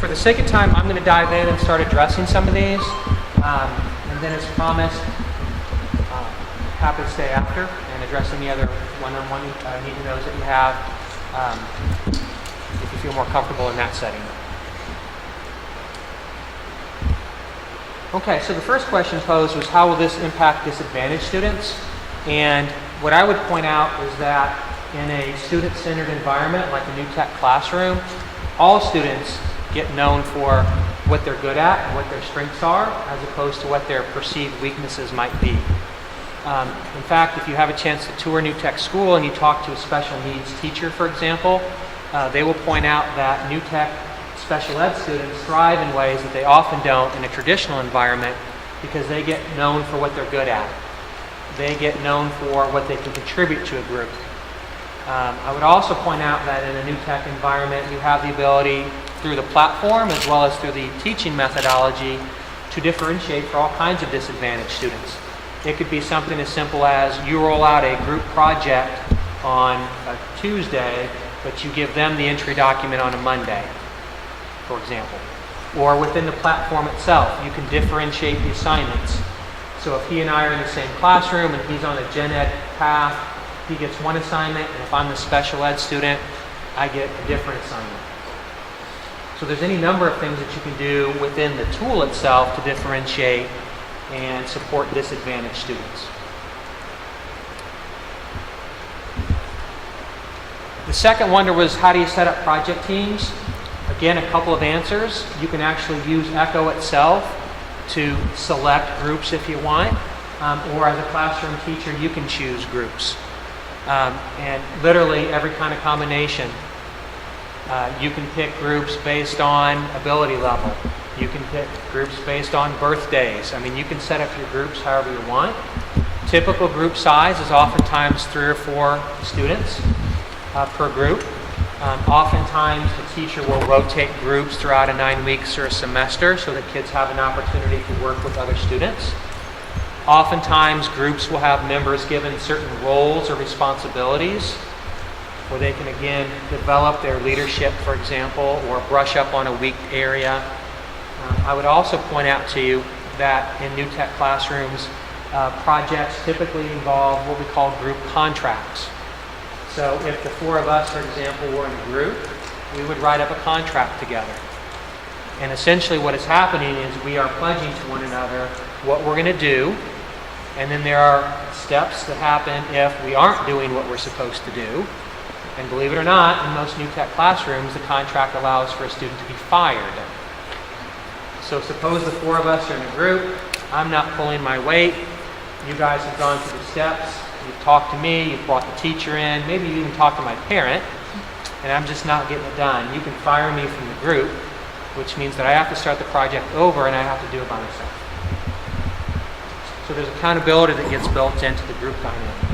for the sake of time, I'm going to dive in and start addressing some of these. And then as promised, happy to stay after and address any other one-on-one need-to-knows that you have if you feel more comfortable in that setting. Okay, so the first question posed was, how will this impact disadvantaged students? And what I would point out is that in a student-centered environment like a new tech classroom, all students get known for what they're good at and what their strengths are, as opposed to what their perceived weaknesses might be. In fact, if you have a chance to tour New Tech School and you talk to a special needs teacher, for example, they will point out that New Tech special ed students thrive in ways that they often don't in a traditional environment because they get known for what they're good at. They get known for what they can contribute to a group. I would also point out that in a New Tech environment, you have the ability through the platform as well as through the teaching methodology to differentiate for all kinds of disadvantaged students. It could be something as simple as you roll out a group project on a Tuesday, but you give them the entry document on a Monday, for example. Or within the platform itself, you can differentiate the assignments. So if he and I are in the same classroom and he's on a gen ed path, he gets one assignment, and if I'm the special ed student, I get a different assignment. So there's any number of things that you can do within the tool itself to differentiate and support disadvantaged students. The second wonder was, how do you set up project teams? Again, a couple of answers. You can actually use Echo itself to select groups if you want, or as a classroom teacher, you can choose groups. And literally every kind of combination. You can pick groups based on ability level. You can pick groups based on birthdays. I mean, you can set up your groups however you want. Typical group size is oftentimes 3 or 4 students per group. Oftentimes the teacher will rotate groups throughout a 9 weeks or a semester so that kids have an opportunity to work with other students. Oftentimes groups will have members given certain roles or responsibilities where they can again develop their leadership, for example, or brush up on a weak area. I would also point out to you that in New Tech classrooms, projects typically involve what we call group contracts. So if the 4 of us, for example, were in a group, we would write up a contract together. And essentially what is happening is we are pledging to one another what we're going to do, and then there are steps that happen if we aren't doing what we're supposed to do. And believe it or not, in most New Tech classrooms, the contract allows for a student to be fired. So suppose the 4 of us are in a group, I'm not pulling my weight, you guys have gone through the steps, you've talked to me, you've brought the teacher in, maybe you even talked to my parent, and I'm just not getting it done. You can fire me from the group, which means that I have to start the project over and I have to do it by myself. So there's accountability that gets built into the group dynamic.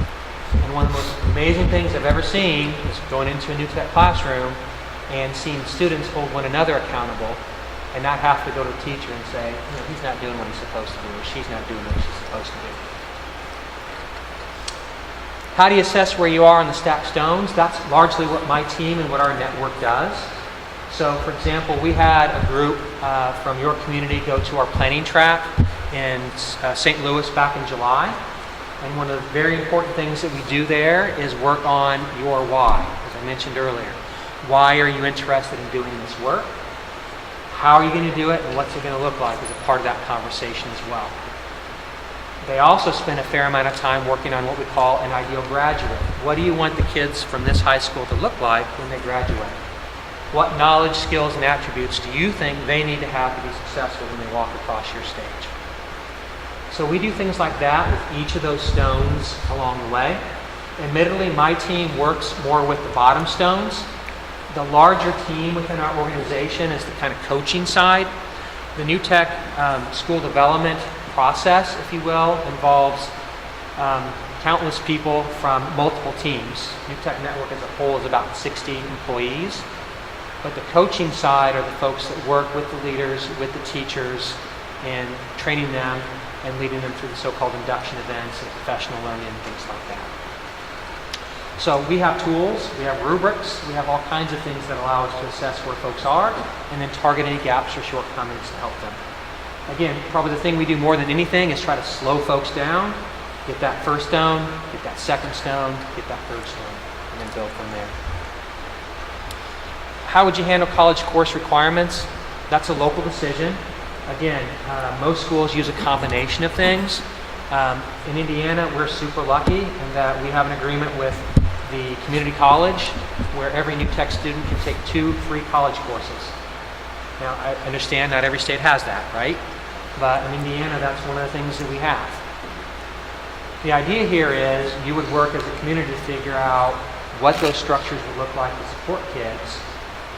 And one of the most amazing things I've ever seen is going into a New Tech classroom and seeing students hold one another accountable and not have to go to the teacher and say, he's not doing what he's supposed to do, or she's not doing what she's supposed to do. How do you assess where you are on the stacked stones? That's largely what my team and what our network does. So, for example, we had a group from your community go to our planning track in St. Louis back in July. And one of the very important things that we do there is work on your why, as I mentioned earlier. Why are you interested in doing this work? How are you going to do it, and what's it going to look like as a part of that conversation as well. They also spend a fair amount of time working on what we call an ideal graduate. What do you want the kids from this high school to look like when they graduate? What knowledge, skills, and attributes do you think they need to have to be successful when they walk across your stage? So we do things like that with each of those stones along the way. Admittedly, my team works more with the bottom stones. The larger team within our organization is the kind of coaching side. The New Tech school development process, if you will, involves countless people from multiple teams. New Tech Network as a whole is about 60 employees. But the coaching side are the folks that work with the leaders, with the teachers, and training them and leading them through the so-called induction events and professional learning and things like that. So we have tools, we have rubrics, we have all kinds of things that allow us to assess where folks are and then target any gaps or shortcomings to help them. Again, probably the thing we do more than anything is try to slow folks down, get that first stone, get that second stone, get that third stone, and then build from there. How would you handle college course requirements? That's a local decision. Again, most schools use a combination of things. In Indiana, we're super lucky in that we have an agreement with the community college where every new tech student can take 2 free college courses. Now, I understand not every state has that, right? But in Indiana, that's one of the things that we have. The idea here is you would work as a community to figure out what those structures would look like to support kids,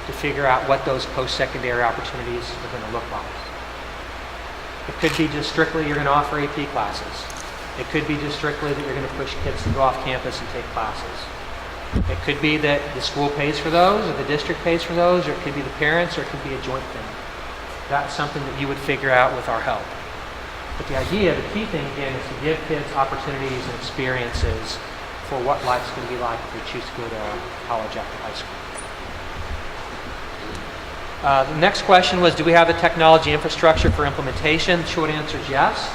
to figure out what those post-secondary opportunities are going to look like. It could be just strictly you're going to offer AP classes. It could be just strictly that you're going to push kids to go off campus and take classes. It could be that the school pays for those, or the district pays for those, or it could be the parents, or it could be a joint thing. That's something that you would figure out with our help. But the idea, the key thing again, is to give kids opportunities and experiences for what life's going to be like if they choose to go to college after high school. The next question was, do we have the technology infrastructure for implementation? The short answer is yes.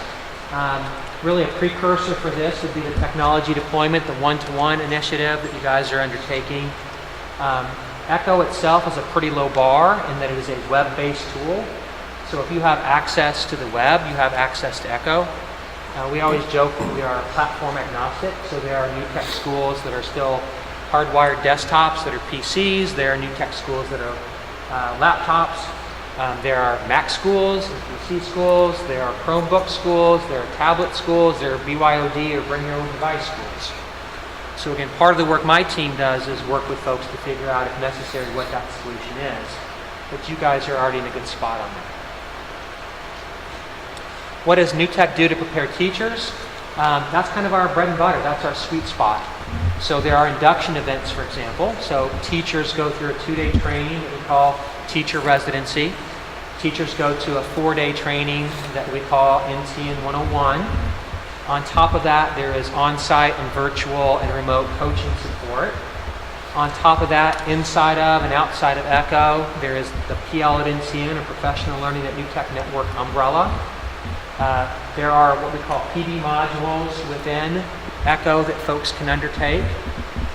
Really a precursor for this would be the technology deployment, the one-to-one initiative that you guys are undertaking. Echo itself is a pretty low bar in that it is a web-based tool. So if you have access to the web, you have access to Echo. We always joke that we are platform agnostic, so there are new tech schools that are still hardwired desktops that are PCs. There are new tech schools that are laptops. There are Mac schools and PC schools. There are Chromebook schools. There are tablet schools. There are BYOD or bring your own device schools. So again, part of the work my team does is work with folks to figure out, if necessary, what that solution is. But you guys are already in a good spot on that. What does New Tech do to prepare teachers? That's kind of our bread and butter. That's our sweet spot. So there are induction events, for example. So teachers go through a 2-day training that we call teacher residency. Teachers go to a 4-day training that we call NCN 101. On top of that, there is on-site and virtual and remote coaching support. On top of that, inside of and outside of Echo, there is the PL at NCN, or Professional Learning at New Tech Network umbrella. There are what we call PD modules within Echo that folks can undertake.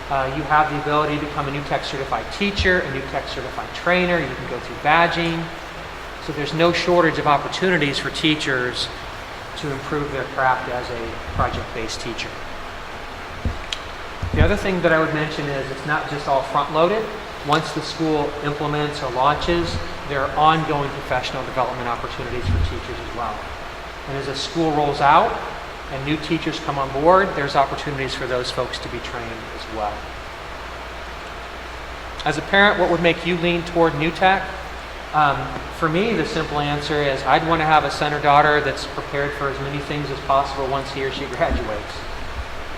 You have the ability to become a New Tech certified teacher, a New Tech certified trainer. You can go through badging. So there's no shortage of opportunities for teachers to improve their craft as a project-based teacher. The other thing that I would mention is it's not just all front-loaded. Once the school implements or launches, there are ongoing professional development opportunities for teachers as well. And as a school rolls out and new teachers come on board, there's opportunities for those folks to be trained as well. As a parent, what would make you lean toward New Tech? For me, the simple answer is I'd want to have a son or daughter that's prepared for as many things as possible once he or she graduates.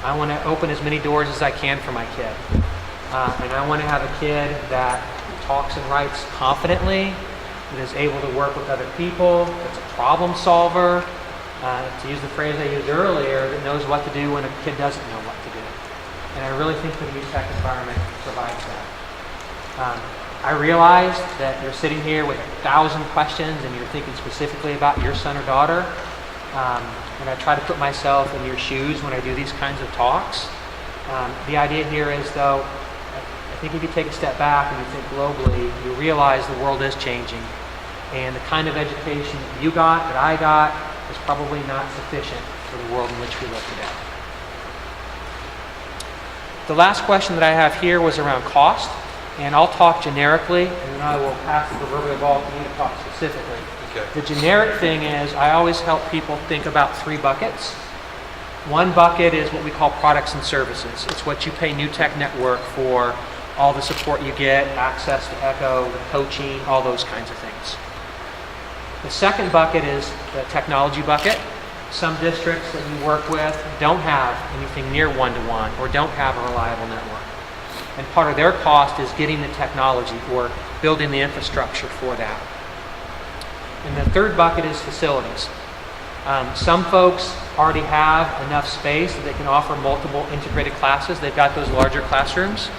I want to open as many doors as I can for my kid. And I want to have a kid that talks and writes confidently, that is able to work with other people, that's a problem solver, to use the phrase I used earlier, that knows what to do when a kid doesn't know what to do. And I really think the New Tech environment provides that. I realize that you're sitting here with 1,000 questions and you're thinking specifically about your son or daughter. And I try to put myself in your shoes when I do these kinds of talks. The idea here is, though, I think if you take a step back and you think globally, you realize the world is changing. And the kind of education that you got, that I got, is probably not sufficient for the world in which we live today. The last question that I have here was around cost. And I'll talk generically, and then I will pass the proverbial ball to you to talk specifically. Okay. The generic thing is I always help people think about 3 buckets. One bucket is what we call products and services. It's what you pay New Tech Network for, all the support you get, access to Echo, the coaching, all those kinds of things. The second bucket is the technology bucket. Some districts that we work with don't have anything near one-to-one or don't have a reliable network. And part of their cost is getting the technology or building the infrastructure for that. And the third bucket is facilities. Some folks already have enough space that they can offer multiple integrated classes. They've got those larger classrooms.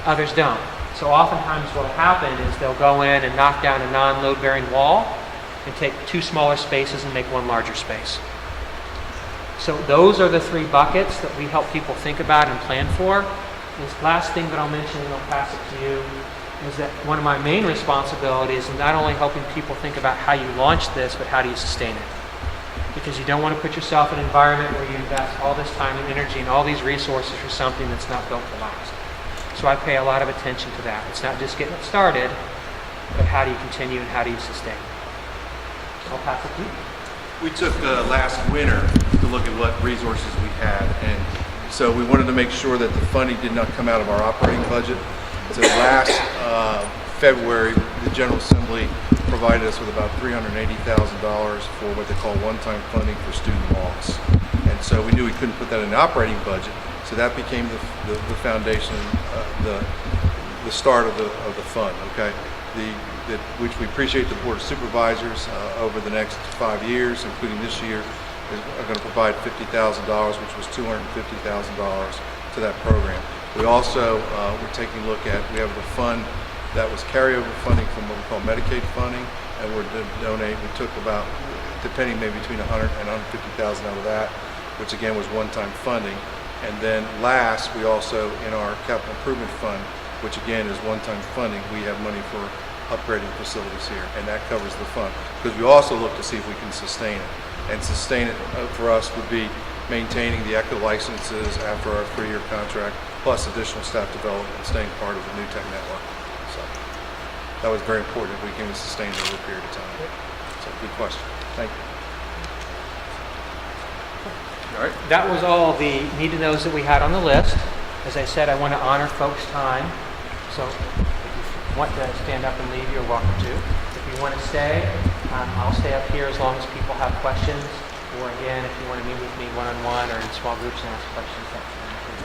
Others don't. So oftentimes what will happen is they'll go in and knock down a non-load bearing wall and take 2 smaller spaces and make 1 larger space. So those are the 3 buckets that we help people think about and plan for. This last thing that I'll mention, and I'll pass it to you, is that one of my main responsibilities is not only helping people think about how you launch this, but how do you sustain it. Because you don't want to put yourself in an environment where you invest all this time and energy and all these resources for something that's not built to last. So I pay a lot of attention to that. It's not just getting it started, but how do you continue and how do you sustain? I'll pass it to you. We took last winter to look at what resources we had, and so we wanted to make sure that the funding did not come out of our operating budget. So last February, the General Assembly provided us with about $380,000 for what they call one-time funding for student loss. And so we knew we couldn't put that in the operating budget, so that became the foundation, the start of the fund, okay? Which we appreciate the Board of Supervisors over the next 5 years, including this year, are going to provide $50,000, which was $250,000 to that program. We also we're taking a look at, we have the fund that was carryover funding from what we call Medicaid funding, and we're donate. We took about, depending maybe between $100,000 and $150,000 out of that, which again was one-time funding. And then last, we also in our capital improvement fund, which again is one-time funding, we have money for upgrading facilities here, and that covers the fund. Because we also look to see if we can sustain it. And sustain it for us would be maintaining the ECHO licenses after our 3-year contract, plus additional staff development and staying part of the new tech network. So that was very important if we can sustain it over a period of time. So good question. Thank you. All right. That was all the need-to-knows that we had on the list. As I said, I want to honor folks' time. So if you want to stand up and leave, you're welcome to. If you want to stay, I'll stay up here as long as people have questions. Or again, if you want to meet with me one-on-one or in small groups and ask questions, that's fine too.